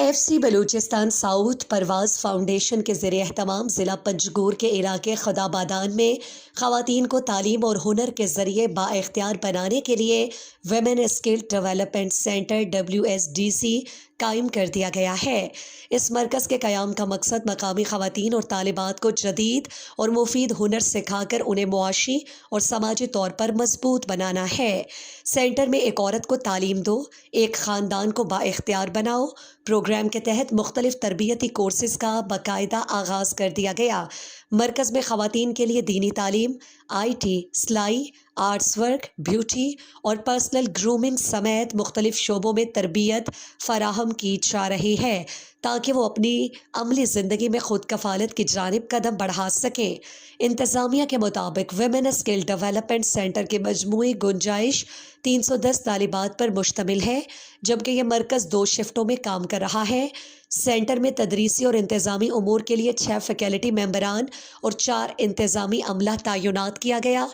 F C Balochistan south پرواز foundation کے زیر اہتمام ضلع پنجگور کے علاقے خدابادان میں خواتین کو تعلیم اور ہنر کے ذریعے بااختیار بنانے کے لیے women skill development centre WSDC قائم کر دیا گیا ہے۔ اس مرکز کے قیام کا مقصد مقامی خواتین اور طالبات کو جدید اور مفید ہنر سکھا کر انہیں معاشی اور سماجی طور پر مضبوط بنانا ہے۔ سینٹر میں ایک عورت کو تعلیم دو، ایک خاندان کو بااختیار بناؤ پروگرام کے تحت مختلف تربیتی کورسز کا باقاعدہ آغاز کر دیا گیا۔ مرکز میں خواتین کے لیے دینی تعلیم، IT، سلائی، آرٹس ورک، بیوٹی اور پرسنل گرومنگ سمیت مختلف شعبوں میں تربیت فراہم کی جا رہی ہے تاکہ وہ اپنی عملی زندگی میں خود کفالت کی جانب قدم بڑھا سکیں۔ انتظامیہ کے مطابق ویمن اسکل ڈیولپمنٹ سینٹر کی مجموعی گنجائش 310 طالبات پر مشتمل ہے، جبکہ یہ مرکز 2 شفٹوں میں کام کر رہا ہے۔ سینٹر میں تدریسی اور انتظامی امور کے لیے 6 فیکلٹی ممبران اور 4 انتظامی عملہ تعینات کیا گیا۔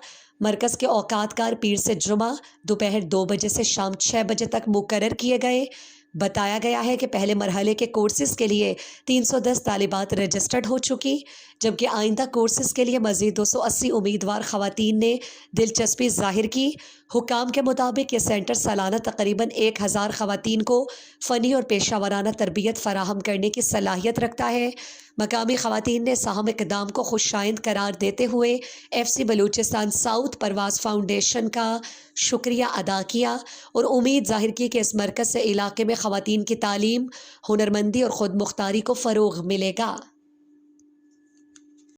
مرکز کے اوقات کار پیر سے جمعہ دوپہر 2 بجے سے شام 6 بجے تک مقرر کیے گئے۔ بتایا گیا ہے کہ پہلے مرحلے کے کورسز کے لیے 310 طالبات رجسٹرڈ ہو چکی، جبکہ آئندہ کورسز کے لیے مزید 280 امیدوار خواتین نے دلچسپی ظاہر کی۔ حکام کے مطابق یہ سینٹر سالانہ تقریباً 1000 خواتین کو فنی اور پیشہ ورانہ تربیت فراہم کرنے کی صلاحیت رکھتا ہے۔ مقامی خواتین نے اس اہم اقدام کو خوش آئند قرار دیتے ہوئے FC بلوچستان ساؤتھ پرواز فاؤنڈیشن کا شکریہ ادا کیا اور امید ظاہر کی کہ اس مرکز سے علاقے میں خواتین کی تعلیم، ہنرمندی اور خود مختاری کو فروغ ملے گا۔